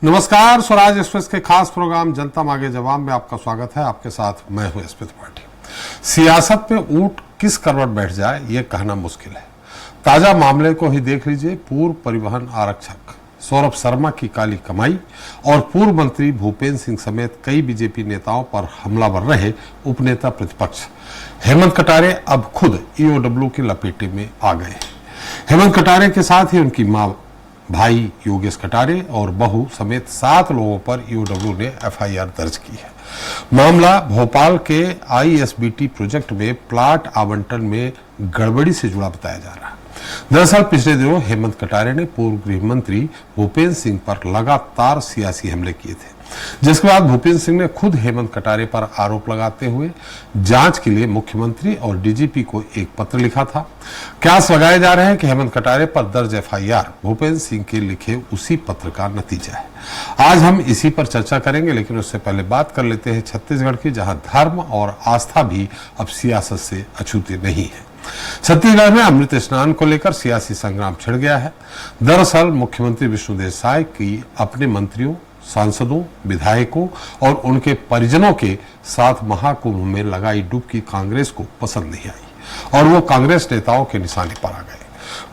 नमस्कार, स्वराज एक्सप्रेस के खास प्रोग्राम जनता मांगे जवाब में आपका स्वागत है। आपके साथ मैं हूं एसपी त्रिपाठी। सियासत में ऊंट किस करवट बैठ जाए ये कहना मुश्किल है। ताजा मामले को ही देख लीजिए। पूर्व परिवहन आरक्षक सौरभ शर्मा की काली कमाई और पूर्व मंत्री भूपेंद्र सिंह समेत कई बीजेपी नेताओं पर हमलावर रहे उपनेता प्रतिपक्ष हेमंत कटारे अब खुद ईओडब्ल्यू की लपेटे में आ गए। हेमंत कटारे के साथ ही उनकी मां, भाई योगेश कटारे और बहू समेत 7 लोगों पर ईओडब्ल्यू ने एफआईआर दर्ज की है। मामला भोपाल के आईएसबीटी प्रोजेक्ट में प्लाट आवंटन में गड़बड़ी से जुड़ा बताया जा रहा है। दरअसल पिछले दिनों हेमंत कटारे ने पूर्व गृह मंत्री भूपेंद्र सिंह पर लगातार सियासी हमले किए थे, जिसके बाद भूपेंद्र सिंह ने खुद हेमंत कटारे पर आरोप लगाते हुए जांच के लिए मुख्यमंत्री और डीजीपी को एक पत्र लिखा था। कयास लगाए जा रहे हैं कि हेमंत कटारे पर दर्ज एफआईआर भूपेंद्र सिंह के लिखे उसी पत्र का नतीजा है। आज हम इसी पर चर्चा करेंगे, लेकिन उससे पहले बात कर लेते हैं छत्तीसगढ़ की, जहां धर्म और आस्था भी अब सियासत से अछूते नहीं है। छत्तीसगढ़ में अमृत स्नान को लेकर सियासी संग्राम छिड़ गया है। दरअसल मुख्यमंत्री विष्णुदेव साय की अपने मंत्रियों, सांसदों, विधायकों और उनके परिजनों के साथ महाकुंभ में लगाई डुबकी कांग्रेस को पसंद नहीं आई और वो कांग्रेस नेताओं के निशाने पर आ गए।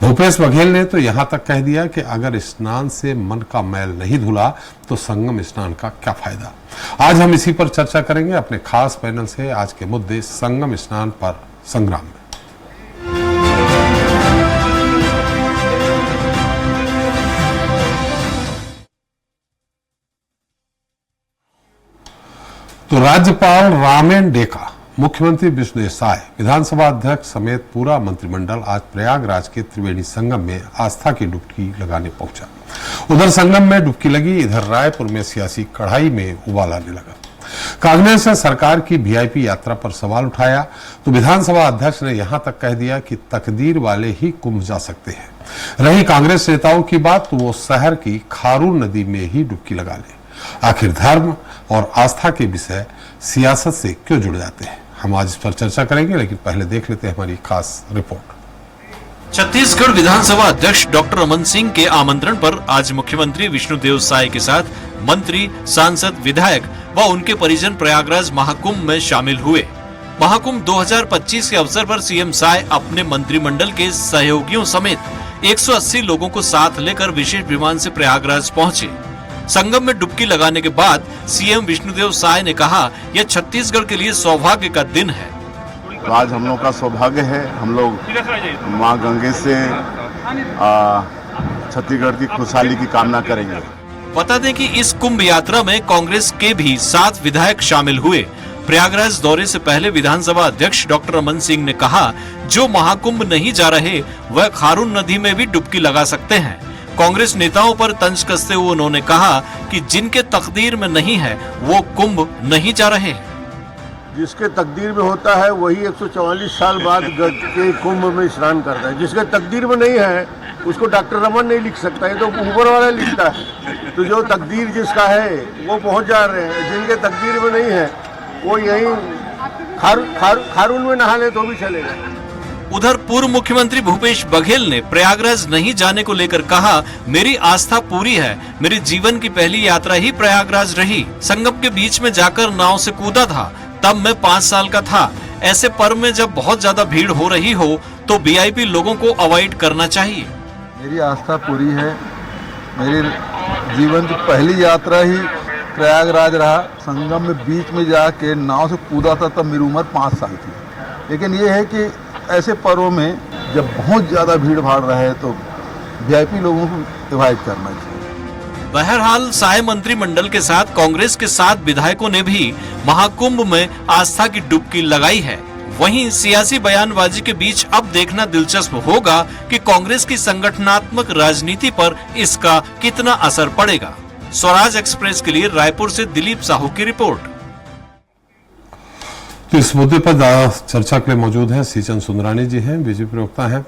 भूपेश बघेल ने तो यहां तक कह दिया कि अगर स्नान से मन का मैल नहीं धुला तो संगम स्नान का क्या फायदा। आज हम इसी पर चर्चा करेंगे अपने खास पैनल से। आज के मुद्दे संगम स्नान पर संग्राम में। तो राज्यपाल रामेन डेका, मुख्यमंत्री विष्णुदेव साय, विधानसभा अध्यक्ष समेत पूरा मंत्रिमंडल आज प्रयागराज के त्रिवेणी संगम में आस्था की डुबकी लगाने पहुंचा। उधर संगम में डुबकी लगी, इधर रायपुर में सियासी कढ़ाई में उबाल आने लगा। कांग्रेस ने सरकार की वीआईपी यात्रा पर सवाल उठाया तो विधानसभा अध्यक्ष ने यहां तक कह दिया कि तकदीर वाले ही कुंभ जा सकते हैं। रही कांग्रेस नेताओं की बात तो वो शहर की खारून नदी में ही डुबकी लगा ले। आखिर धर्म और आस्था के विषय सियासत से क्यों जुड़ जाते हैं, हम आज इस पर चर्चा करेंगे, लेकिन पहले देख लेते हैं हमारी खास रिपोर्ट। छत्तीसगढ़ विधानसभा अध्यक्ष डॉक्टर रमन सिंह के आमंत्रण पर आज मुख्यमंत्री विष्णुदेव साय के साथ मंत्री, सांसद, विधायक व उनके परिजन प्रयागराज महाकुंभ में शामिल हुए। महाकुंभ 2025 के अवसर पर सीएम साय अपने मंत्रिमंडल के सहयोगियों समेत 180 लोगों को साथ लेकर विशेष विमान से प्रयागराज पहुंचे। संगम में डुबकी लगाने के बाद सीएम विष्णुदेव साय ने कहा, यह छत्तीसगढ़ के लिए सौभाग्य का दिन है। तो आज हम लोग का सौभाग्य है, हम लोग मां गंगे से छत्तीसगढ़ की खुशहाली की कामना करेंगे। बता दें कि इस कुंभ यात्रा में कांग्रेस के भी 7 विधायक शामिल हुए। प्रयागराज दौरे से पहले विधानसभा अध्यक्ष डॉक्टर रमन सिंह ने कहा, जो महाकुंभ नहीं जा रहे वह खारून नदी में भी डुबकी लगा सकते हैं। कांग्रेस नेताओं पर तंज कसते हुए उन्होंने कहा कि जिनके तकदीर में नहीं है वो कुंभ नहीं जा रहे हैं। जिसके तकदीर में होता है वही 144 साल बाद के कुंभ में स्नान करता है। जिसके तकदीर में नहीं है उसको डॉक्टर रमन नहीं लिख सकता, ये तो ऊपर वाला लिखता है। तो जो तकदीर जिसका है वो पहुंच जा रहे हैं, जिनके तकदीर में नहीं है वो यहीं खारून में नहा ले तो भी चलेगा। उधर पूर्व मुख्यमंत्री भूपेश बघेल ने प्रयागराज नहीं जाने को लेकर कहा, मेरी आस्था पूरी है, मेरे जीवन की पहली यात्रा ही प्रयागराज रही। संगम के बीच में जाकर नाव से कूदा था, तब मैं 5 साल का था। ऐसे पर्व में जब बहुत ज्यादा भीड़ हो रही हो तो वीआईपी लोगों को अवॉइड करना चाहिए। मेरी आस्था पूरी है, मेरी जीवन की पहली यात्रा ही प्रयागराज रहा। संगम में बीच में जाके नाव से कूदा था, तब मेरी उम्र 5 साल थी। लेकिन ये है कि ऐसे पर्वों में जब बहुत ज्यादा भीड़ भाड़ रहे तो वीआईपी लोगों को अवॉइड करना चाहिए। बहरहाल साय मंत्रिमंडल के साथ कांग्रेस के 7 विधायकों ने भी महाकुंभ में आस्था की डुबकी लगाई है। वहीं सियासी बयानबाजी के बीच अब देखना दिलचस्प होगा कि कांग्रेस की संगठनात्मक राजनीति पर इसका कितना असर पड़ेगा। स्वराज एक्सप्रेस के लिए रायपुर से दिलीप साहू की रिपोर्ट। तो इस मुद्दे पर चर्चा के लिए मौजूद हैं सीचन सुंदरानी जी हैं, बीजेपी प्रवक्ता हैं,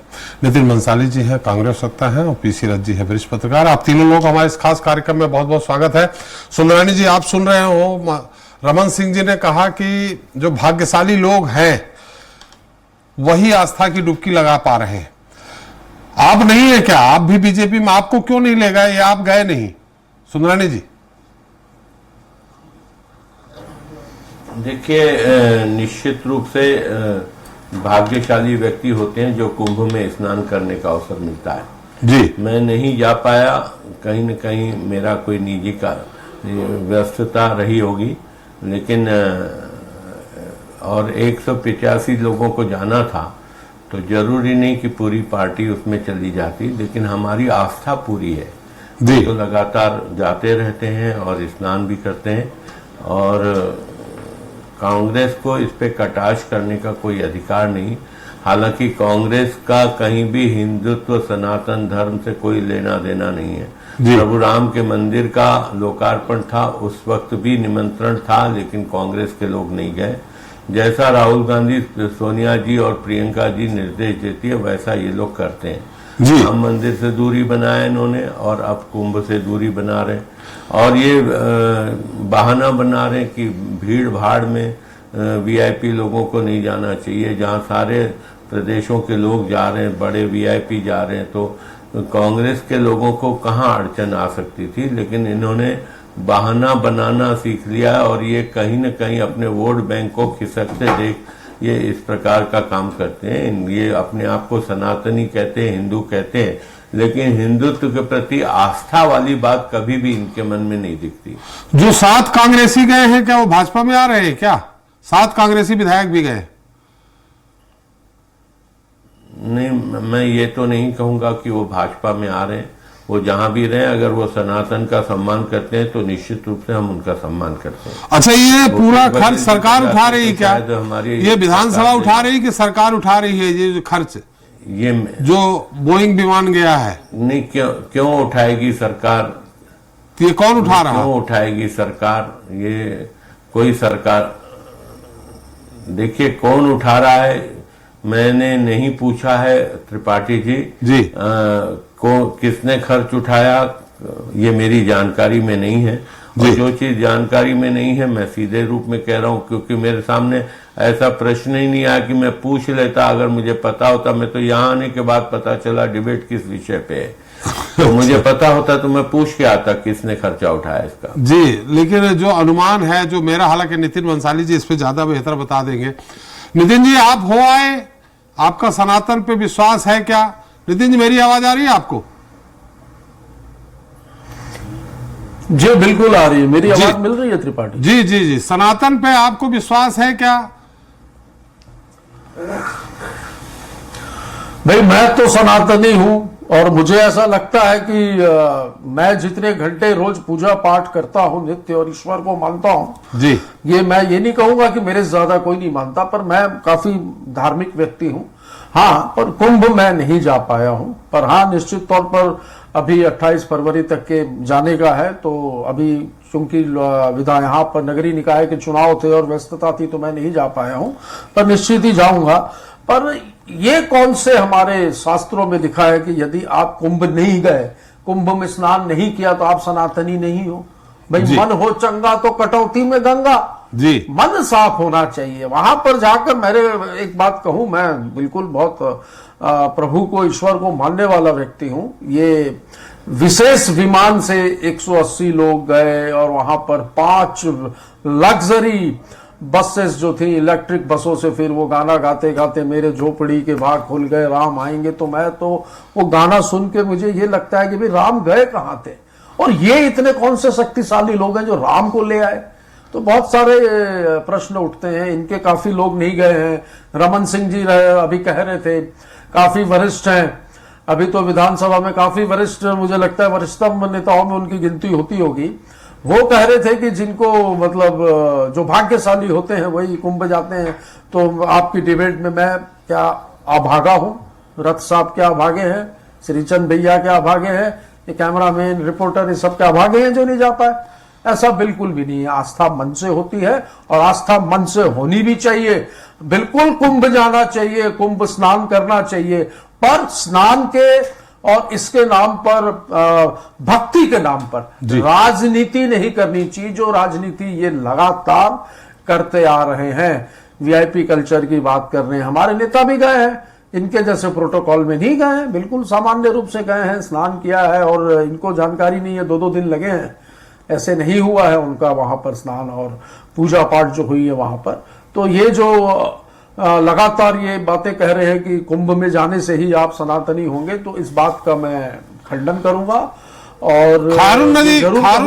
नितिन मंसाली जी हैं, कांग्रेस प्रवक्ता हैं, और पीसी रथ जी हैं, वरिष्ठ पत्रकार। आप तीनों लोग हमारे इस खास कार्यक्रम में बहुत बहुत स्वागत है। सुंदरानी जी, आप सुन रहे हो, रमन सिंह जी ने कहा कि जो भाग्यशाली लोग हैं वही आस्था की डुबकी लगा पा रहे हैं। आप नहीं है क्या? आप भी बीजेपी में, आपको क्यों नहीं ले गए या आप गए नहीं? सुंदरानी जी। देखिए, निश्चित रूप से भाग्यशाली व्यक्ति होते हैं जो कुंभ में स्नान करने का अवसर मिलता है। जी, मैं नहीं जा पाया, कहीं न कहीं मेरा कोई निजी का व्यस्तता रही होगी, लेकिन और 185 लोगों को जाना था, तो जरूरी नहीं कि पूरी पार्टी उसमें चली जाती, लेकिन हमारी आस्था पूरी है जी, तो लगातार जाते रहते हैं और स्नान भी करते हैं। और कांग्रेस को इस पे कटाक्ष करने का कोई अधिकार नहीं। हालांकि कांग्रेस का कहीं भी हिंदुत्व सनातन धर्म से कोई लेना देना नहीं है। प्रभु राम के मंदिर का लोकार्पण था, उस वक्त भी निमंत्रण था, लेकिन कांग्रेस के लोग नहीं गए। जैसा राहुल गांधी, सोनिया जी और प्रियंका जी निर्देश देती है, वैसा ये लोग करते हैं। राम मंदिर से दूरी बनाया इन्होंने और अब कुंभ से दूरी बना रहे, और ये बहाना बना रहे कि भीड़ भाड़ में वीआईपी लोगों को नहीं जाना चाहिए। जहां सारे प्रदेशों के लोग जा रहे हैं, बड़े वीआईपी जा रहे हैं, तो कांग्रेस के लोगों को कहां अड़चन आ सकती थी। लेकिन इन्होंने बहाना बनाना सीख लिया और ये कहीं न कहीं अपने वोट बैंक को खिसकते देख ये इस प्रकार का काम करते हैं। ये अपने आप को सनातनी कहते हैं, हिंदू कहते हैं, लेकिन हिंदुत्व के प्रति आस्था वाली बात कभी भी इनके मन में नहीं दिखती। जो 7 कांग्रेसी गए हैं, क्या वो भाजपा में आ रहे हैं? क्या 7 कांग्रेसी विधायक भी गए? नहीं, मैं ये तो नहीं कहूंगा कि वो भाजपा में आ रहे हैं। वो जहां भी रहे, अगर वो सनातन का सम्मान करते हैं तो निश्चित रूप से हम उनका सम्मान करते हैं। अच्छा, ये पूरा खर्च सरकार उठा रही है क्या? हमारी ये विधानसभा उठा रही है कि सरकार उठा रही है ये खर्च, ये जो बोइंग विमान गया है? नहीं, क्यों उठाएगी सरकार? ये कौन उठा रहा है? क्यों उठाएगी सरकार? ये कोई सरकार, देखिए कौन उठा रहा है मैंने नहीं पूछा है त्रिपाठी जी। किसने खर्च उठाया ये मेरी जानकारी में नहीं है। और जो चीज जानकारी में नहीं है मैं सीधे रूप में कह रहा हूं, क्योंकि मेरे सामने ऐसा प्रश्न ही नहीं आया कि मैं पूछ लेता। अगर मुझे पता होता, मैं तो यहाँ आने के बाद पता चला डिबेट किस विषय पे है, तो मुझे पता होता तो मैं पूछ के आता किसने खर्चा उठाया इसका। जी, लेकिन जो अनुमान है जो मेरा, हालांकि नितिन बंसाली जी इस पे ज्यादा बेहतर बता देंगे। नितिन जी, आप हो आए, आपका सनातन पे विश्वास है क्या? नितिन जी, मेरी आवाज आ रही है आपको? जी बिल्कुल आ रही है, मेरी आवाज मिल रही है त्रिपाठी जी? जी जी, सनातन पे आपको विश्वास है क्या? भाई, मैं तो सनातनी हूं और मुझे ऐसा लगता है कि मैं जितने घंटे रोज पूजा पाठ करता हूं नित्य और ईश्वर को मानता हूं जी, मैं ये नहीं कहूंगा कि मेरे से ज्यादा कोई नहीं मानता, पर मैं काफी धार्मिक व्यक्ति हूं। हाँ, पर कुंभ मैं नहीं जा पाया हूं, पर हाँ निश्चित तौर पर अभी 28 फरवरी तक के जाने का है। तो अभी चूंकि यहाँ पर नगरीय निकाय के चुनाव थे और व्यस्तता थी तो मैं नहीं जा पाया हूं, पर निश्चित ही जाऊंगा। पर ये कौन से हमारे शास्त्रों में लिखा है कि यदि आप कुंभ नहीं गए, कुंभ में स्नान नहीं किया तो आप सनातनी नहीं हो? भाई, मन हो चंगा तो कटौती में गंगा जी। मन साफ होना चाहिए। वहां पर जाकर मेरे एक बात कहूं, मैं बिल्कुल बहुत प्रभु को, ईश्वर को मानने वाला व्यक्ति हूं। ये विशेष विमान से 180 लोग गए और वहां पर 5 लग्जरी बसेस जो थी, इलेक्ट्रिक बसों से, फिर वो गाना गाते गाते मेरे झोपड़ी के भाग खुल गए, राम आएंगे। तो मैं तो वो गाना सुन के मुझे ये लगता है कि भाई राम गए कहां थे, और ये इतने कौन से शक्तिशाली लोग हैं जो राम को ले आए? तो बहुत सारे प्रश्न उठते हैं। इनके काफी लोग नहीं गए हैं। रमन सिंह जी अभी कह रहे थे, काफी वरिष्ठ हैं, अभी तो विधानसभा में काफी वरिष्ठ, मुझे लगता है वरिष्ठतम नेताओं में उनकी गिनती होती होगी। वो कह रहे थे कि जिनको मतलब जो भाग्यशाली होते हैं वही कुंभ जाते हैं। तो आपकी डिबेट में मैं क्या अभागा हूं? रथ साहब क्या अभागे हैं? श्रीचंद भैया क्या अभागे हैं? ये कैमरामैन, रिपोर्टर, ये सब क्या अभागे हैं जो नहीं जा पाए? ऐसा बिल्कुल भी नहीं है। आस्था मन से होती है और आस्था मन से होनी भी चाहिए। बिल्कुल कुंभ जाना चाहिए, कुंभ स्नान करना चाहिए, पर स्नान के और इसके नाम पर, भक्ति के नाम पर राजनीति नहीं करनी चाहिए, जो राजनीति ये लगातार करते आ रहे हैं। वीआईपी कल्चर की बात कर रहे हैं, हमारे नेता भी गए हैं, इनके जैसे प्रोटोकॉल में नहीं गए हैं, बिल्कुल सामान्य रूप से गए हैं, स्नान किया है और इनको जानकारी नहीं है, 2-2 दिन लगे हैं, ऐसे नहीं हुआ है उनका वहां पर स्नान और पूजा पाठ जो हुई है वहां पर। तो ये जो लगातार ये बातें कह रहे हैं कि कुंभ में जाने से ही आप सनातनी होंगे, तो इस बात का मैं खंडन करूंगा। और खारून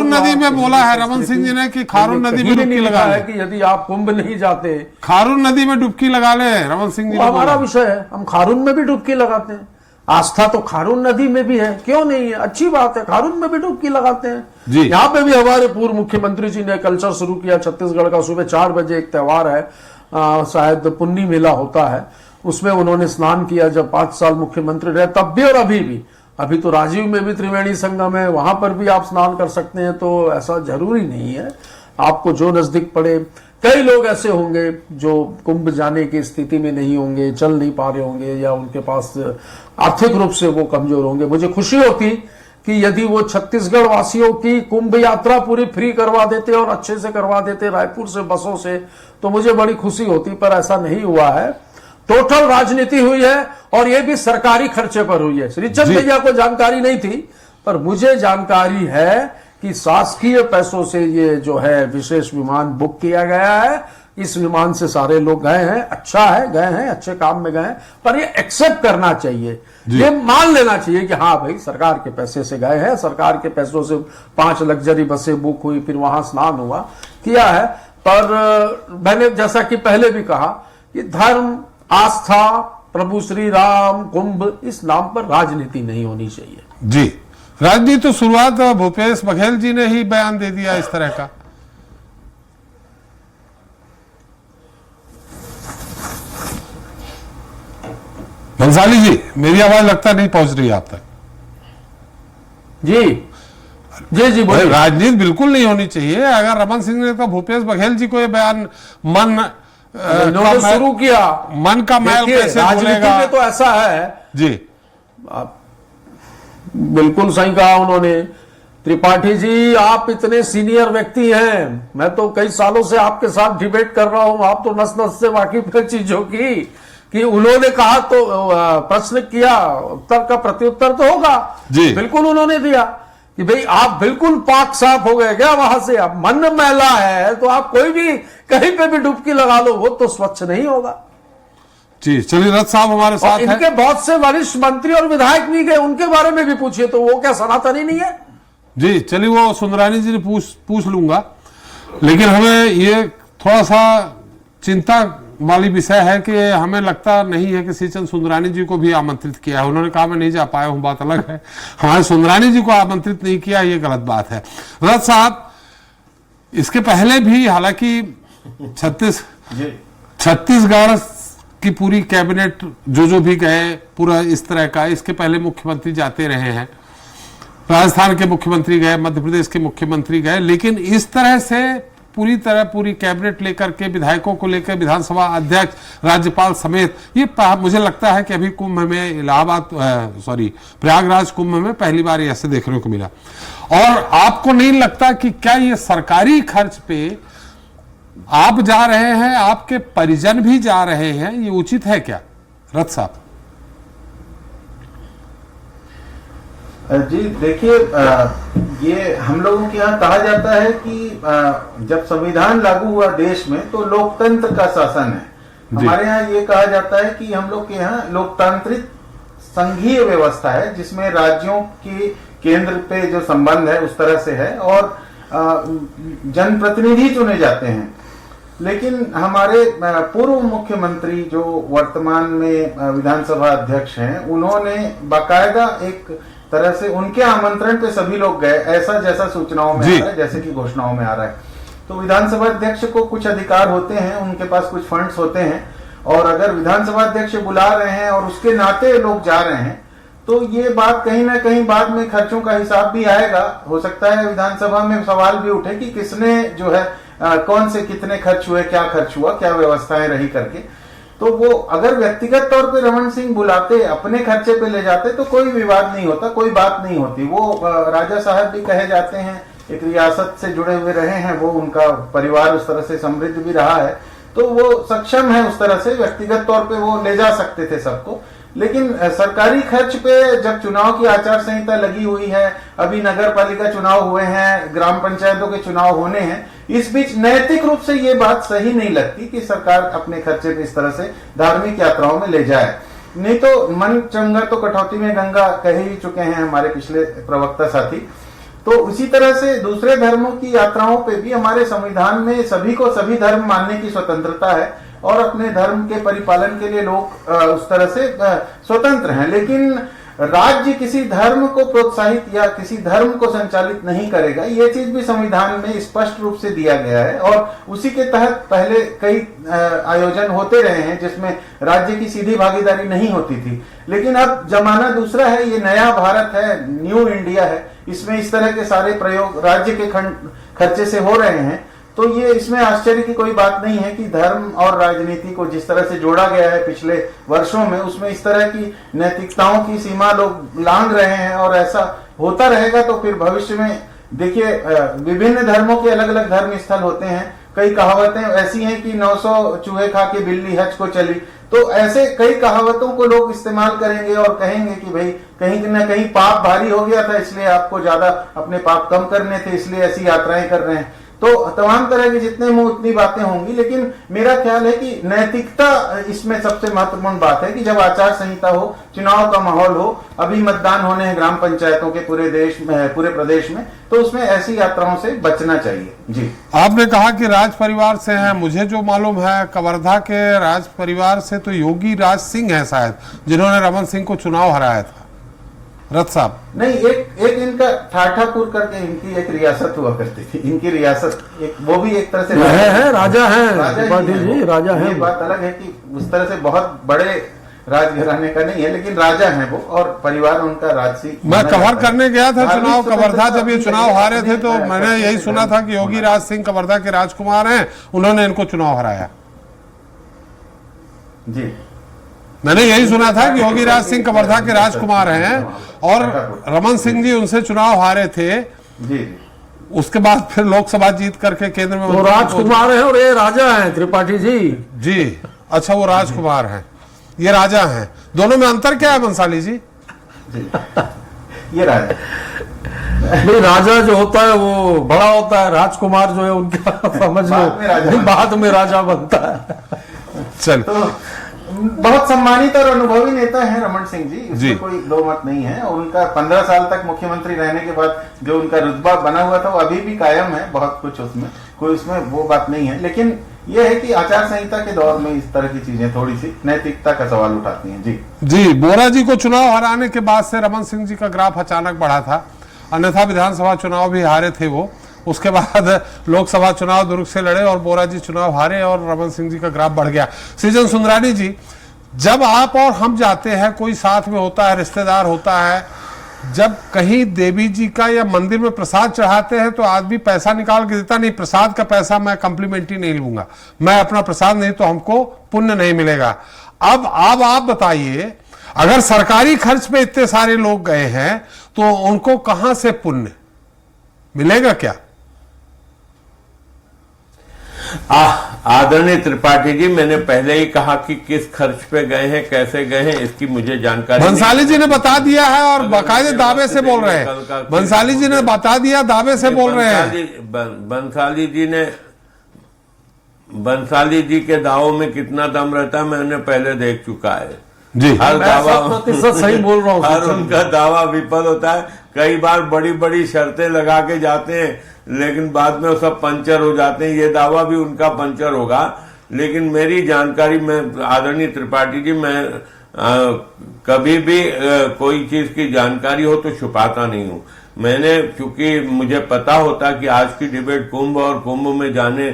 नदी में बोला है रमन सिंह जी ने कि खारून नदी में डुबकी लगा है कि यदि आप कुंभ नहीं जाते, खारून नदी में डुबकी लगा ले, रमन सिंह जी ने हमारा विषय है, हम खारून में भी डुबकी लगाते हैं। आस्था तो खारून नदी में भी है, क्यों नहीं है, अच्छी बात है, खारून में भी डुबकी लगाते हैं जी। यहाँ पे भी हमारे पूर्व मुख्यमंत्री जी ने कल्चर शुरू किया छत्तीसगढ़ का। सुबह 4 बजे एक त्योहार है, शायद पुन्नी मेला होता है, उसमें उन्होंने स्नान किया जब 5 साल मुख्यमंत्री रहे, तब भी और अभी भी। अभी तो राजीव में भी त्रिवेणी संगम है, वहां पर भी आप स्नान कर सकते हैं, तो ऐसा जरूरी नहीं है, आपको जो नजदीक पड़े। कई लोग ऐसे होंगे जो कुंभ जाने की स्थिति में नहीं होंगे, चल नहीं पा रहे होंगे, या उनके पास आर्थिक रूप से वो कमजोर होंगे। मुझे खुशी होती कि यदि वो छत्तीसगढ़ वासियों की कुंभ यात्रा पूरी फ्री करवा देते और अच्छे से करवा देते रायपुर से बसों से, तो मुझे बड़ी खुशी होती, पर ऐसा नहीं हुआ है। टोटल राजनीति हुई है और ये भी सरकारी खर्चे पर हुई है। श्रीचंद भैया को जानकारी नहीं थी, पर मुझे जानकारी है कि शासकीय पैसों से ये जो है विशेष विमान बुक किया गया है। इस विमान से सारे लोग गए हैं, अच्छा है, गए हैं, अच्छे काम में गए हैं, पर ये एक्सेप्ट करना चाहिए, ये मान लेना चाहिए कि हाँ भाई सरकार के पैसे से गए हैं, सरकार के पैसों से 5 लग्जरी बसें बुक हुई, फिर वहां स्नान हुआ, किया है। पर मैंने जैसा कि पहले भी कहा कि धर्म, आस्था, प्रभु श्री राम, कुंभ, इस नाम पर राजनीति नहीं होनी चाहिए जी। राजनीति तो शुरुआत भूपेश बघेल जी ने ही बयान दे दिया इस तरह का। बंसाली जी, मेरी आवाज लगता नहीं पहुंच रही आप तक। जी जी जी बोलिए। राजनीति बिल्कुल नहीं होनी चाहिए। अगर रमन सिंह ने तो भूपेश बघेल जी को ये बयान शुरू किया, मन का मैल कैसे राजनीति में तो ऐसा है जी। बिल्कुल सही कहा उन्होंने। त्रिपाठी जी, आप इतने सीनियर व्यक्ति हैं, मैं तो कई सालों से आपके साथ डिबेट कर रहा हूं, आप तो नस नस से वाकिफ है चीजों की, कि उन्होंने कहा तो प्रश्न किया, उत्तर का प्रत्युत्तर तो होगा जी। बिल्कुल उन्होंने दिया कि भाई आप बिल्कुल पाक साफ हो गए क्या वहां से, अब मन मैला है तो आप कोई भी कहीं पे भी डुबकी लगा लो, वो तो स्वच्छ नहीं होगा जी। चलिए, रथ साहब हमारे साथ इनके हैं। बहुत से वरिष्ठ मंत्री और विधायक भी गए, उनके बारे में भी पूछिए, तो वो क्या सनातनी नहीं है? जी चलिए, वो सुंदरानी जी ने पूछ लूंगा, लेकिन हमें ये थोड़ा सा चिंता वाली विषय है कि हमें लगता नहीं है कि श्रीचंद सुंदरानी जी को भी आमंत्रित किया है। उन्होंने कहा मैं नहीं जा पाया हूं, बात अलग है। हमारे सुंदरानी जी को आमंत्रित नहीं किया, ये गलत बात है। रथ साहब, इसके पहले भी हालांकि छत्तीसगढ़ की पूरी कैबिनेट जो भी गए, पूरा इस तरह का, इसके पहले मुख्यमंत्री जाते रहे हैं, राजस्थान के मुख्यमंत्री गए, मध्य प्रदेश के मुख्यमंत्री गए, लेकिन इस तरह से पूरी कैबिनेट लेकर के, विधायकों को लेकर, विधानसभा अध्यक्ष, राज्यपाल समेत, ये मुझे लगता है कि अभी कुंभ में प्रयागराज कुंभ में पहली बार ऐसे देखने को मिला। और आपको नहीं लगता कि क्या ये सरकारी खर्च पे आप जा रहे हैं, आपके परिजन भी जा रहे हैं, ये उचित है क्या रथ साहब? जी देखिए, ये हम लोगों के यहाँ कहा जाता है कि जब संविधान लागू हुआ देश में तो लोकतंत्र का शासन है। हमारे यहाँ ये कहा जाता है कि हम लोग के यहाँ लोकतांत्रिक संघीय व्यवस्था है, जिसमें राज्यों के केंद्र पे जो संबंध है उस तरह से है और जनप्रतिनिधि चुने जाते हैं। लेकिन हमारे पूर्व मुख्यमंत्री जो वर्तमान में विधानसभा अध्यक्ष हैं, उन्होंने बाकायदा एक तरह से उनके आमंत्रण पे सभी लोग गए, ऐसा जैसा सूचनाओं में आ रहा है, जैसे कि घोषणाओं में आ रहा है। तो विधानसभा अध्यक्ष को कुछ अधिकार होते हैं, उनके पास कुछ फंड्स होते हैं, और अगर विधानसभा अध्यक्ष बुला रहे हैं और उसके नाते लोग जा रहे हैं, तो ये बात कहीं ना कहीं बाद में खर्चों का हिसाब भी आएगा। हो सकता है विधानसभा में सवाल भी उठे कि किसने जो है कौन से कितने खर्च हुए, क्या खर्च हुआ, क्या व्यवस्थाएं रही करके। तो वो अगर व्यक्तिगत तौर पे रमन सिंह बुलाते, अपने खर्चे पे ले जाते, तो कोई विवाद नहीं होता, कोई बात नहीं होती। वो राजा साहब भी कहे जाते हैं, एक रियासत से जुड़े हुए रहे हैं, वो उनका परिवार उस तरह से समृद्ध भी रहा है, तो वो सक्षम है उस तरह से, व्यक्तिगत तौर पे वो ले जा सकते थे सबको। लेकिन सरकारी खर्च पे जब चुनाव की आचार संहिता लगी हुई है, अभी नगर पालिका चुनाव हुए हैं, ग्राम पंचायतों के चुनाव होने हैं, इस बीच नैतिक रूप से ये बात सही नहीं लगती कि सरकार अपने खर्चे पे इस तरह से धार्मिक यात्राओं में ले जाए। नहीं तो मन चंगा तो कटौती में गंगा कह ही चुके हैं हमारे पिछले प्रवक्ता साथी। तो उसी तरह से दूसरे धर्मों की यात्राओं पे भी हमारे संविधान में सभी को सभी धर्म मानने की स्वतंत्रता है और अपने धर्म के परिपालन के लिए लोग उस तरह से स्वतंत्र हैं। लेकिन राज्य किसी धर्म को प्रोत्साहित या किसी धर्म को संचालित नहीं करेगा, ये चीज भी संविधान में स्पष्ट रूप से दिया गया है और उसी के तहत पहले कई आयोजन होते रहे हैं जिसमें राज्य की सीधी भागीदारी नहीं होती थी। लेकिन अब जमाना दूसरा है, ये नया भारत है, न्यू इंडिया है, इसमें इस तरह के सारे प्रयोग राज्य के खर्चे से हो रहे हैं। तो ये इसमें आश्चर्य की कोई बात नहीं है कि धर्म और राजनीति को जिस तरह से जोड़ा गया है पिछले वर्षों में, उसमें इस तरह की नैतिकताओं की सीमा लोग लांघ रहे हैं और ऐसा होता रहेगा तो फिर भविष्य में देखिए विभिन्न धर्मों के अलग अलग धर्म स्थल होते हैं। कई कहावतें ऐसी हैं कि 900 चूहे खा के बिल्ली हज को चली, तो ऐसे कई कहावतों को लोग इस्तेमाल करेंगे और कहेंगे कि भाई कहीं न कहीं पाप भारी हो गया था इसलिए आपको ज्यादा अपने पाप कम करने थे, इसलिए ऐसी यात्राएं कर रहे हैं। तो तमाम तरह की जितने मुंह उतनी बातें होंगी, लेकिन मेरा ख्याल है कि नैतिकता इसमें सबसे महत्वपूर्ण बात है कि जब आचार संहिता हो, चुनाव का माहौल हो, अभी मतदान होने हैं ग्राम पंचायतों के पूरे देश में, पूरे प्रदेश में, तो उसमें ऐसी यात्राओं से बचना चाहिए। जी, आपने कहा कि राज परिवार से हैं, मुझे जो मालूम है कवर्धा के राज परिवार से तो योगी राज सिंह है शायद, जिन्होंने रमन सिंह को चुनाव हराया था। रथ साहब नहीं, एक इनका ठाठापुर करके इनकी एक रियासत हुआ करती थी, इनकी रियासत वो भी एक तरह से राजा है, राजा है। ये बात अलग है कि उस तरह से बहुत बड़े राजघराने का नहीं है, लेकिन राजा है वो और परिवार उनका राजसी। मैं कवर करने गया था चुनाव कवर्धा, जब ये चुनाव हारे थे तो मैंने यही सुना था कि योगी राज सिंह कवर्धा के राजकुमार हैं, उन्होंने इनको चुनाव हराया। जी, मैंने यही सुना था कि योगी राज सिंह कवर्धा के राजकुमार हैं और रमन सिंह जी उनसे चुनाव हारे थे। जी, उसके बाद फिर लोकसभा जीत करके केंद्र में वो राजकुमार हैं और ये राजा हैं त्रिपाठी जी। जी, अच्छा, वो राजकुमार हैं, ये राजा हैं। दोनों में अंतर क्या है बंसाली जी? ये राजा नहीं, राजा जो होता है वो बड़ा होता है, राजकुमार जो है उनका समझ लो बाद में राजा बनता है। चल, तो बहुत सम्मानित और अनुभवी नेता हैं रमन सिंह जी, इसमें कोई दो मत नहीं है। और उनका 15 साल तक मुख्यमंत्री रहने के बाद जो उनका रुतबा बना हुआ था वो अभी भी कायम है, बहुत कुछ उसमें कोई उसमें वो बात नहीं है। लेकिन यह है कि आचार संहिता के दौर में इस तरह की चीजें थोड़ी सी नैतिकता का सवाल उठाती हैं। जी, बोरा जी को चुनाव हराने के बाद से रमन सिंह जी का ग्राफ अचानक बढ़ा था, अन्यथा विधानसभा चुनाव भी हारे थे वो। उसके बाद लोकसभा चुनाव दुर्ग से लड़े और बोरा जी चुनाव हारे और रमन सिंह जी का ग्राफ बढ़ गया। सृजन सुंदरानी जी, जब आप और हम जाते हैं, कोई साथ में होता है, रिश्तेदार होता है, जब कहीं देवी जी का या मंदिर में प्रसाद चढ़ाते हैं तो आदमी पैसा निकाल के देता नहीं, प्रसाद का पैसा मैं कम्प्लीमेंट्री नहीं लूंगा, मैं अपना प्रसाद नहीं तो हमको पुण्य नहीं मिलेगा। अब आप बताइए, अगर सरकारी खर्च पे इतने सारे लोग गए हैं तो उनको कहां से पुण्य मिलेगा क्या? आदरणीय त्रिपाठी जी, मैंने पहले ही कहा कि किस खर्च पे गए हैं, कैसे गए हैं, इसकी मुझे जानकारी बंसाली जी ने बता दिया है और बाकायदे दावे से बोल रहे हैं। बंसाली जी ने बता दिया, दावे से बोल रहे हैं। बंसाली जी के दावों में कितना दम रहता है मैंने पहले देख चुका है जी। हर दावा सही बोल रहा हूँ, हर उनका दावा विफल होता है। कई बार बड़ी बड़ी शर्तें लगा के जाते हैं लेकिन बाद में वो सब पंचर हो जाते हैं। ये दावा भी उनका पंचर होगा। लेकिन मेरी जानकारी में आदरणीय त्रिपाठी जी, मैं कभी भी कोई चीज की जानकारी हो तो छुपाता नहीं हूँ। मैंने चूंकि मुझे पता होता कि आज की डिबेट कुंभ और कुंभ में जाने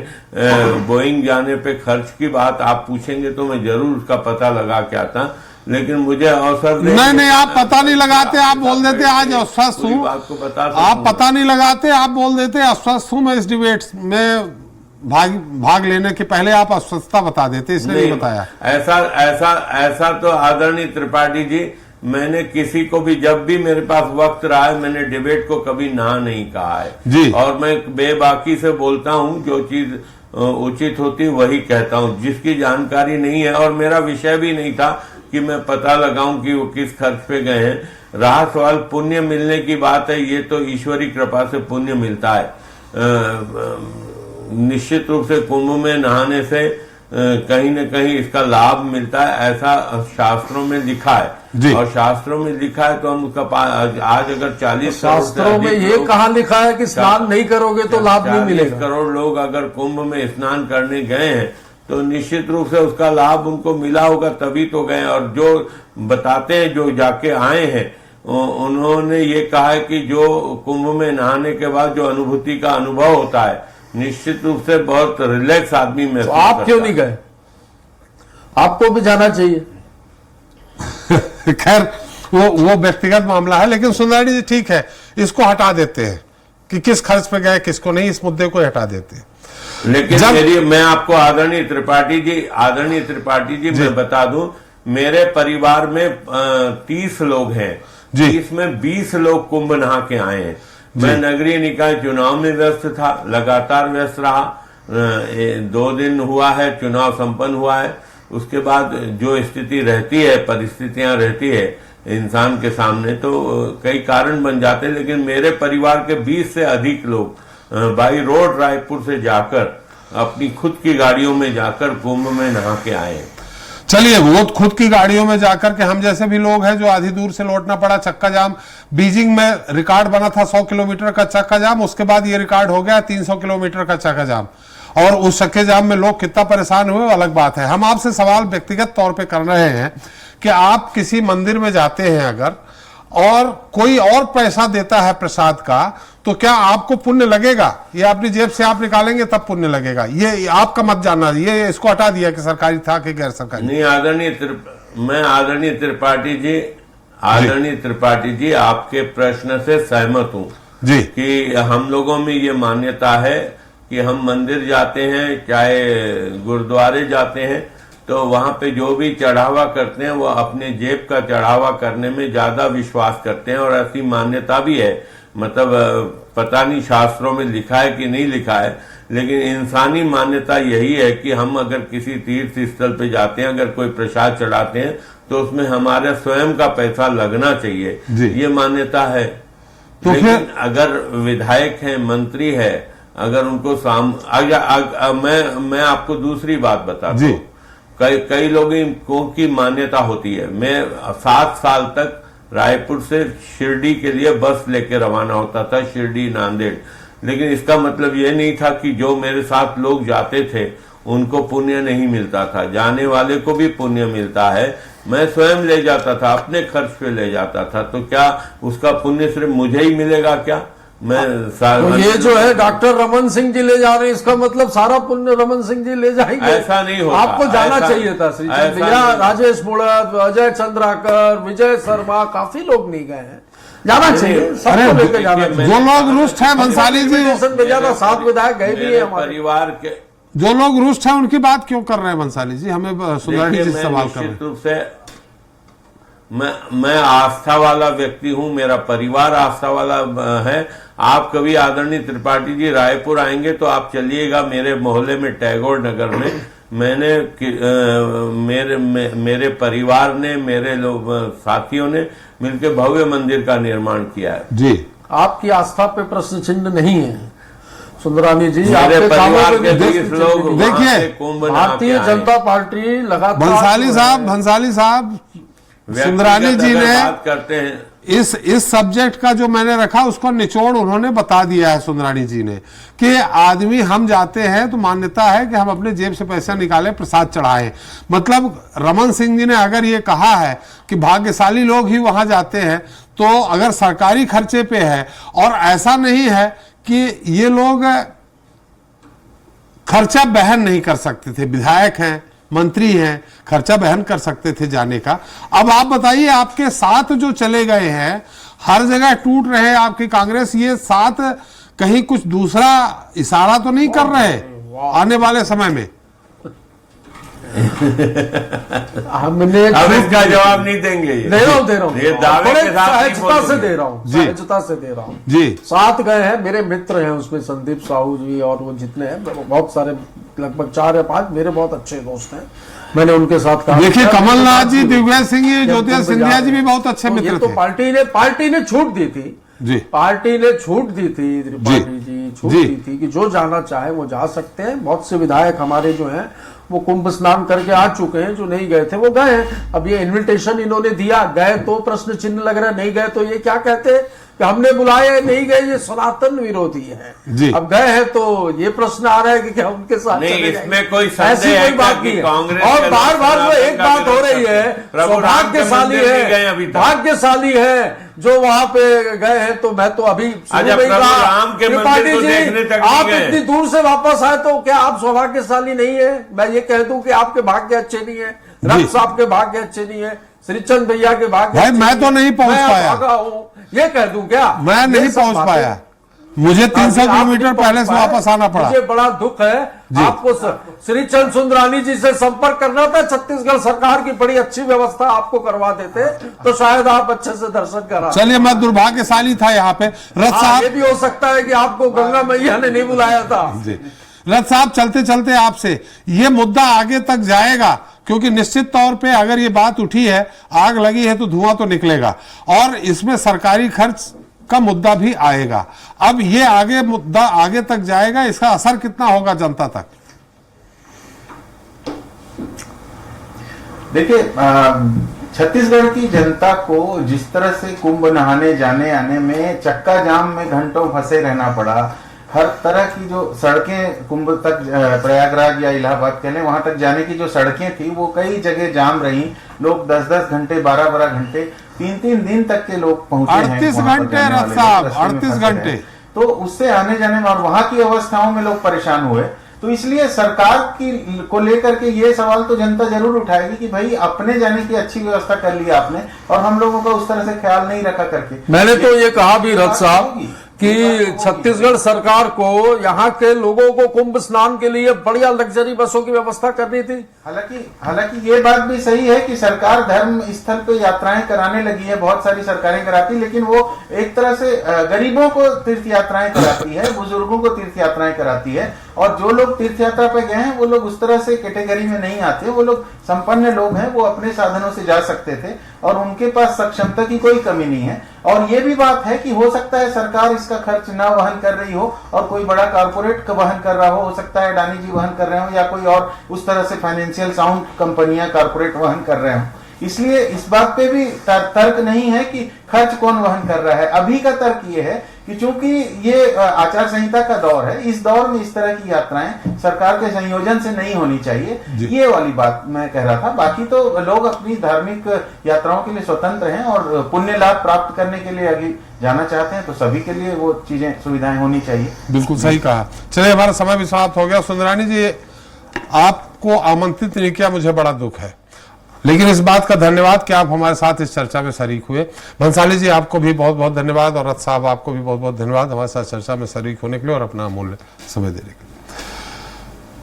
बोइंग जाने पे खर्च की बात आप पूछेंगे तो मैं जरूर उसका पता लगा के आता। लेकिन मुझे अवसर नहीं, आप पता नहीं लगाते, आप बोल देते आज अस्वस्थ हूँ। आप पता नहीं लगाते, आप बोल देते अस्वस्थ हूँ मैं इस डिबेट में भाग लेने के पहले आप अस्वस्थता बता देते, इसलिए नहीं बताया। ऐसा तो आदरणीय त्रिपाठी जी, मैंने किसी को भी जब भी मेरे पास वक्त रहा है मैंने डिबेट को कभी ना नहीं कहा है जी। और मैं बेबाकी से बोलता हूँ, जो चीज उचित होती वही कहता हूँ। जिसकी जानकारी नहीं है और मेरा विषय भी नहीं था कि मैं पता लगाऊं कि वो किस खर्च पे गए हैं। रहा सवाल पुण्य मिलने की बात है, ये तो ईश्वरी कृपा से पुण्य मिलता है। निश्चित रूप से कुंभ में नहाने से कहीं न कहीं इसका लाभ मिलता है, ऐसा शास्त्रों में लिखा है। और शास्त्रों में लिखा है तो हम उसका आज अगर 40 शास्त्रों में ये कहाँ लिखा है कि स्नान नहीं करोगे तो लाभ नहीं मिलेगा। 40 करोड़ लोग अगर कुंभ में स्नान करने गए हैं तो निश्चित रूप से उसका लाभ उनको मिला होगा, तभी तो गए। और जो बताते हैं, जो जाके आए हैं, उन्होंने ये कहा है कि जो कुंभ में नहाने के बाद जो अनुभूति का अनुभव होता है, निश्चित रूप से बहुत रिलैक्स आदमी में। तो आप क्यों नहीं गए? आपको भी जाना चाहिए। खैर वो व्यक्तिगत मामला है, लेकिन सुंदरानी जी ठीक है, इसको हटा देते हैं कि किस खर्च पे गए किसको नहीं, इस मुद्दे को हटा देते हैं। लेकिन मैं आपको आदरणीय त्रिपाठी जी मैं बता दूं, मेरे परिवार में 30 लोग हैं, जिसमें 20 लोग कुंभ नहा के आए हैं। मैं नगरीय निकाय चुनाव में व्यस्त था, लगातार व्यस्त रहा। 2 दिन हुआ है चुनाव संपन्न हुआ है, उसके बाद जो स्थिति रहती है, परिस्थितियां रहती है इंसान के सामने, तो कई कारण बन जाते हैं। लेकिन मेरे परिवार के 20 से अधिक लोग बाई रोड रायपुर से जाकर अपनी खुद की गाड़ियों में जाकर कुंभ में नहा के आए। चलिए, वो खुद की गाड़ियों में जाकर के, हम जैसे भी लोग हैं जो आधी दूर से लौटना पड़ा, चक्का जाम। बीजिंग में रिकॉर्ड बना था 100 किलोमीटर का चक्का जाम, उसके बाद ये रिकॉर्ड हो गया 300 किलोमीटर का चक्का जाम। और उस चक्के जाम में लोग कितना परेशान हुए वो अलग बात है। हम आपसे सवाल व्यक्तिगत तौर पे कर रहे हैं कि आप किसी मंदिर में जाते हैं अगर, और कोई और पैसा देता है प्रसाद का, तो क्या आपको पुण्य लगेगा? ये अपनी जेब से आप निकालेंगे तब पुण्य लगेगा? ये आपका मत जानना, ये इसको हटा दिया कि सरकारी था कि गैर सरकारी। नहीं, आदरणीय त्रिपाठी जी आपके प्रश्न से सहमत हूँ जी, कि हम लोगों में ये मान्यता है कि हम मंदिर जाते हैं, चाहे गुरुद्वारे जाते हैं, तो वहां पे जो भी चढ़ावा करते हैं वो अपने जेब का चढ़ावा करने में ज्यादा विश्वास करते हैं। और ऐसी मान्यता भी है, मतलब पता नहीं शास्त्रों में लिखा है कि नहीं लिखा है, लेकिन इंसानी मान्यता यही है कि हम अगर किसी तीर्थ स्थल पे जाते हैं, अगर कोई प्रसाद चढ़ाते हैं, तो उसमें हमारे स्वयं का पैसा लगना चाहिए, ये मान्यता है। तो लेकिन अगर विधायक है, मंत्री है, अगर उनको मैं आपको दूसरी बात बता दूं, कई लोगों की मान्यता होती है। मैं 7 साल तक रायपुर से शिरडी के लिए बस लेके रवाना होता था, शिरडी नांदेड़। लेकिन इसका मतलब ये नहीं था कि जो मेरे साथ लोग जाते थे उनको पुण्य नहीं मिलता था, जाने वाले को भी पुण्य मिलता है। मैं स्वयं ले जाता था, अपने खर्च पे ले जाता था, तो क्या उसका पुण्य सिर्फ मुझे ही मिलेगा क्या? तो ये जो है डॉक्टर रमन सिंह जी ले जा रहे हैं, इसका मतलब सारा पुण्य रमन सिंह जी ले जाएंगे? ऐसा नहीं होता। आपको जाना चाहिए था श्री चंद भैया, राजेश मुड़त, अजय चंद्राकर, विजय शर्मा, काफी लोग नहीं गए हैं, जाना चाहिए, सबको लेकर जाना चाहिए। जो लोग रुष्ट हैं, भंसाली जी भेजा था, 7 विधायक गए भी है हमारे परिवार के। जो लोग रुष्ट हैं उनकी बात क्यों कर रहे हैं भंसाली जी? हमें सुंदरानी जी से सवाल कर रहे हैं। मैं आस्था वाला व्यक्ति हूं, मेरा परिवार आस्था वाला है। आप कभी आदरणीय त्रिपाठी जी रायपुर आएंगे तो आप चलिएगा मेरे मोहल्ले में, टैगोर नगर में, मेरे परिवार ने, मेरे लोग साथियों ने मिलकर भव्य मंदिर का निर्माण किया है जी। आपकी आस्था पे प्रश्न चिन्ह नहीं है सुंदरानी जी, मेरे परिवार के 20 लोग देखिए, भारतीय जनता पार्टी लगातार भंसाली साहब सुंदरानी जी ने बात करते हैं, इस सब्जेक्ट का जो मैंने रखा उसको निचोड़ उन्होंने बता दिया है सुंदरानी जी ने, कि आदमी हम जाते हैं तो मान्यता है कि हम अपने जेब से पैसा निकाले, प्रसाद चढ़ाएं। मतलब रमन सिंह जी ने अगर ये कहा है कि भाग्यशाली लोग ही वहां जाते हैं, तो अगर सरकारी खर्चे पे है, और ऐसा नहीं है कि ये लोग खर्चा बहन नहीं कर सकते थे, विधायक हैं, मंत्री हैं, खर्चा बहन कर सकते थे जाने का। अब आप बताइए, आपके साथ जो चले गए हैं, हर जगह टूट रहे हैं आपकी कांग्रेस, ये साथ कहीं कुछ दूसरा इशारा तो नहीं कर रहे आने वाले समय में? हमने अब इसका जवाब नहीं देंगे ये। दे रहा हूँ ये दावे बड़े के साथ नहीं सहजता से बोलेंगे। दे रहा हूँ, जी। सहजता से दे रहा हूँ जी। साथ गए हैं, मेरे मित्र हैं उसमें, संदीप साहू जी और वो जितने हैं, बहुत सारे, लगभग 4 या 5 मेरे बहुत अच्छे दोस्त हैं, मैंने उनके साथ काम देखिए, किया। कमलनाथ जी, दिग्विजय सिंह जी, जब ज्योतिरादित्य तुम सिंधिया जी जा- भी बहुत अच्छे तो ये मित्र तो थे। पार्टी ने छूट दी थी जी। पार्टी ने छूट दी थी, त्रिपाठी जी छूट जी। दी थी कि जो जाना चाहे वो जा सकते हैं। बहुत से विधायक हमारे जो हैं वो कुंभ स्नान करके आ चुके हैं, जो नहीं गए थे वो गए हैं। अब ये इनविटेशन इन्होंने दिया, गए तो प्रश्न चिन्ह लग रहा है, नहीं गए तो ये क्या कहते हैं कि हमने बुलाया नहीं गए, ये सनातन विरोधी जी। है। अब गए हैं तो ये प्रश्न आ रहा है कि क्या उनके साथ नहीं, चले इसमें जाएंगे? कोई संदेह ऐसी है कोई बात कि नहीं है। कांग्रेस और के बार लोग बार वो सनातन एक का बात हो विरोध रही है, करते हैं। प्रभु राम के सौभाग्यशाली मंदिर नहीं गए अभी है, तक। भाग्यशाली है जो वहां पे गए हैं। तो मैं तो अभी शुरू अच्छा, में ही प्रभु कहा, राम के मंदिर त्रिपाठी को जी, देखने तक नहीं आप गए। इतनी दूर से वापस आए तो क्या आप सौभाग्यशाली नहीं है? मैं ये कह दूं कि आपके भाग्य अच्छे नहीं है, रथ साहब के भाग्य अच्छे नहीं है, श्रीचंद भैया के भाग्य भाई, अच्छे मैं तो नहीं पहुंच मैं पाया। भागा हूं, ये कह दूं क्या? मैं ये नहीं सब पहुंच बातें- पाया, मुझे 300 आप किलोमीटर नहीं पहले पहुंच से पाए। वापस आना पड़ा। मुझे बड़ा दुख है। आपको श्रीचंद सुंदरानी जी से संपर्क करना था, छत्तीसगढ़ सरकार की बड़ी अच्छी व्यवस्था आपको करवा देते तो शायद आप अच्छे से दर्शन करा। चलिए, मैं दुर्भाग्यशाली था यहाँ पे। रथ हाँ, साहब, ये भी हो सकता है कि आपको गंगा मैया ने नहीं बुलाया था। जी, रथ साहब, चलते चलते आपसे ये मुद्दा आगे तक जाएगा, क्योंकि निश्चित तौर पे अगर ये बात उठी है, आग लगी है तो धुआं तो निकलेगा, और इसमें सरकारी खर्च का मुद्दा भी आएगा। अब ये आगे मुद्दा आगे तक जाएगा, इसका असर कितना होगा जनता तक? देखिए, छत्तीसगढ़ की जनता को जिस तरह से कुंभ नहाने जाने आने में चक्का जाम में घंटों फंसे रहना पड़ा, हर तरह की जो सड़कें कुंभ तक, प्रयागराज या इलाहाबाद कह लें, वहां तक जाने की जो सड़कें थी वो कई जगह जाम रही। लोग 10-10 घंटे, 12-12 घंटे, 3-3 दिन तक के लोग पहुंचे हैं। 38 वहां पर घंटे जाने वाले रथ साहब, लोग रस्ते में 38 फंसे घंटे। रहे। तो उससे आने जाने में और वहां की अवस्थाओं में लोग परेशान हुए। तो इसलिए सरकार की को लेकर के ये सवाल तो जनता जरूर उठाएगी कि भाई अपने जाने की अच्छी व्यवस्था कर ली आपने और हम लोगों का उस तरह से ख्याल नहीं रखा करके। मैंने तो ये कहा भी रथ साहब कि छत्तीसगढ़ सरकार को यहाँ के लोगों को कुंभ स्नान के लिए बढ़िया लग्जरी बसों की व्यवस्था करनी थी। हालांकि ये बात भी सही है कि सरकार धर्म स्थल पे यात्राएं कराने लगी है, बहुत सारी सरकारें कराती, लेकिन वो एक तरह से गरीबों को तीर्थ यात्राएं कराती है, बुजुर्गों को तीर्थ यात्राएं कराती है, और जो लोग तीर्थ यात्रा पे गए हैं वो लोग उस तरह से कैटेगरी में नहीं आते। वो लोग संपन्न लोग हैं, वो अपने साधनों से जा सकते थे और उनके पास सक्षमता की कोई कमी नहीं है। और ये भी बात है कि हो सकता है सरकार इसका खर्च ना वहन कर रही हो और कोई बड़ा कारपोरेट वहन कर रहा हो सकता है अडानी जी वहन कर रहे हो या कोई और उस तरह से फाइनेंशियल साउंड कंपनियां कारपोरेट वहन कर रहे हो। इसलिए इस बात पे भी तर्क नहीं है कि खर्च कौन वहन कर रहा है। अभी का तर्क ये है कि चूंकि ये आचार संहिता का दौर है, इस दौर में इस तरह की यात्राएं सरकार के संयोजन से नहीं होनी चाहिए, ये वाली बात मैं कह रहा था। बाकी तो लोग अपनी धार्मिक यात्राओं के लिए स्वतंत्र हैं और पुण्य लाभ प्राप्त करने के लिए आगे जाना चाहते हैं तो सभी के लिए वो चीजें सुविधाएं होनी चाहिए। बिल्कुल सही कहा। चलिए, हमारा समय भी समाप्त हो गया। सुंदरानी जी, आपको आमंत्रित नहीं किया, मुझे बड़ा दुख है, लेकिन इस बात का धन्यवाद कि आप हमारे साथ इस चर्चा में शरीक हुए। भंसाली जी, आपको भी बहुत बहुत धन्यवाद, और रथ साहब आपको भी बहुत बहुत धन्यवाद हमारे साथ चर्चा में शरीक होने के लिए और अपना अमूल्य समय देने के लिए।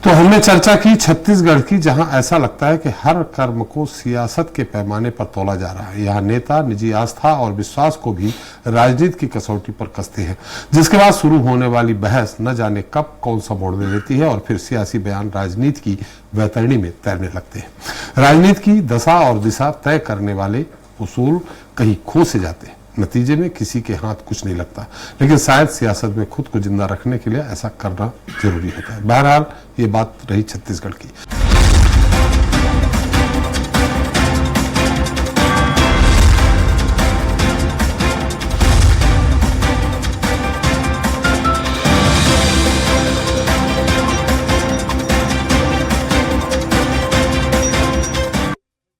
तो हमने चर्चा की छत्तीसगढ़ की, जहां ऐसा लगता है कि हर कर्म को सियासत के पैमाने पर तोला जा रहा है। यहाँ नेता निजी आस्था और विश्वास को भी राजनीति की कसौटी पर कसते हैं, जिसके बाद शुरू होने वाली बहस न जाने कब कौन सा मोड़ ले लेती है और फिर सियासी बयान राजनीति की वैतरणी में तैरने लगते हैं। राजनीति की दशा और दिशा तय करने वाले उसूल कहीं खो से जाते हैं। नतीजे में किसी के हाथ कुछ नहीं लगता, लेकिन शायद सियासत में खुद को जिंदा रखने के लिए ऐसा करना जरूरी होता है। बहरहाल, ये बात रही छत्तीसगढ़ की।